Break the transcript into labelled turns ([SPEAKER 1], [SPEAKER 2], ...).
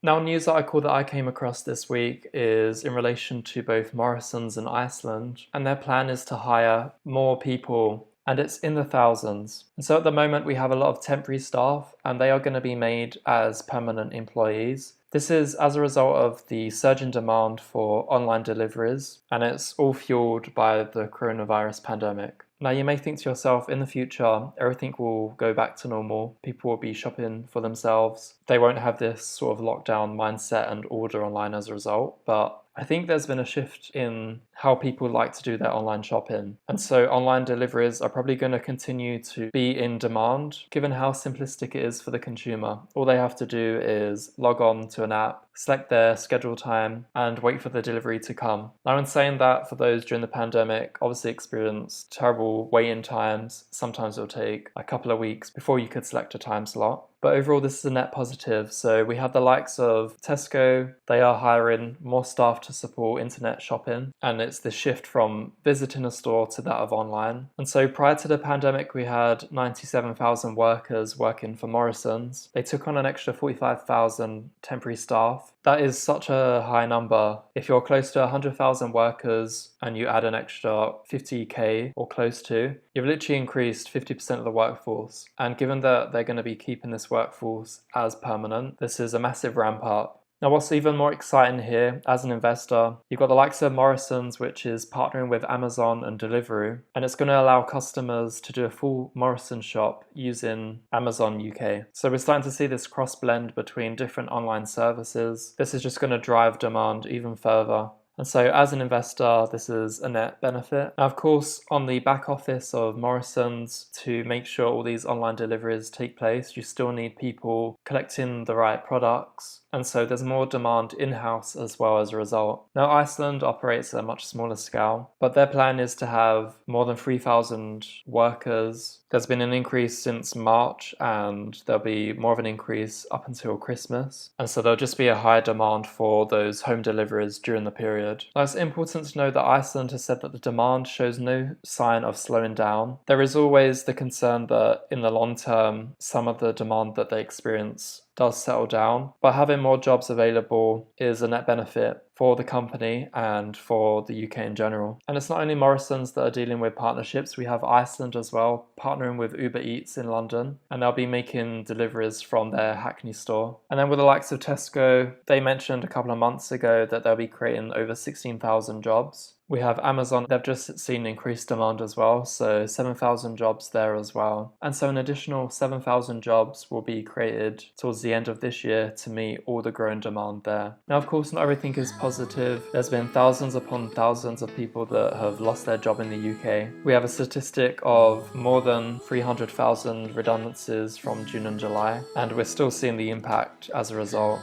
[SPEAKER 1] Now, a news article that I came across this week is in relation to both Morrisons and Iceland, and their plan is to hire more people, and it's in the thousands. And so at the moment we have a lot of temporary staff, and they are going to be made as permanent employees. This is as a result of the surge in demand for online deliveries, and it's all fueled by the coronavirus pandemic. Now, you may think to yourself, in the future, everything will go back to normal. People will be shopping for themselves. They won't have this sort of lockdown mindset and order online as a result. But I think there's been a shift in how people like to do their online shopping. And so online deliveries are probably going to continue to be in demand, given how simplistic it is for the consumer. All they have to do is log on to an app, select their schedule time, and wait for the delivery to come. Now, in saying that, for those during the pandemic, obviously experienced terrible wait-in times. Sometimes it'll take a couple of weeks before you could select a time slot. But overall, this is a net positive. So we have the likes of Tesco. They are hiring more staff to support internet shopping. And it's the shift from visiting a store to that of online. And so prior to the pandemic, we had 97,000 workers working for Morrisons. They took on an extra 45,000 temporary staff. That is such a high number. If you're close to 100,000 workers and you add an extra 50k or close to, you've literally increased 50% of the workforce. And given that they're going to be keeping this workforce as permanent, this is a massive ramp up. Now, what's even more exciting here, as an investor, you've got the likes of Morrisons, which is partnering with Amazon and Deliveroo, and it's going to allow customers to do a full Morrisons shop using Amazon UK. So we're starting to see this cross blend between different online services. This is just going to drive demand even further. And so as an investor, this is a net benefit. Now, of course, on the back office of Morrisons, to make sure all these online deliveries take place, you still need people collecting the right products. And so there's more demand in-house as well as a result. Now, Iceland operates at a much smaller scale, but their plan is to have more than 3,000 workers. There's been an increase since March, and there'll be more of an increase up until Christmas. And so there'll just be a higher demand for those home deliveries during the period. Now, it's important to know that Iceland has said that the demand shows no sign of slowing down. There is always the concern that in the long term, some of the demand that they experience does settle down, but having more jobs available is a net benefit for the company and for the UK in general. And it's not only Morrisons that are dealing with partnerships, we have Iceland as well, partnering with Uber Eats in London, and they'll be making deliveries from their Hackney store. And then with the likes of Tesco, they mentioned a couple of months ago that they'll be creating over 16,000 jobs. We have Amazon, they've just seen increased demand as well, so 7,000 jobs there as well. And so an additional 7,000 jobs will be created towards the end of this year to meet all the growing demand there. Now, of course, not everything is positive. There's been thousands upon thousands of people that have lost their job in the UK. We have a statistic of more than 300,000 redundancies from June and July, and we're still seeing the impact as a result.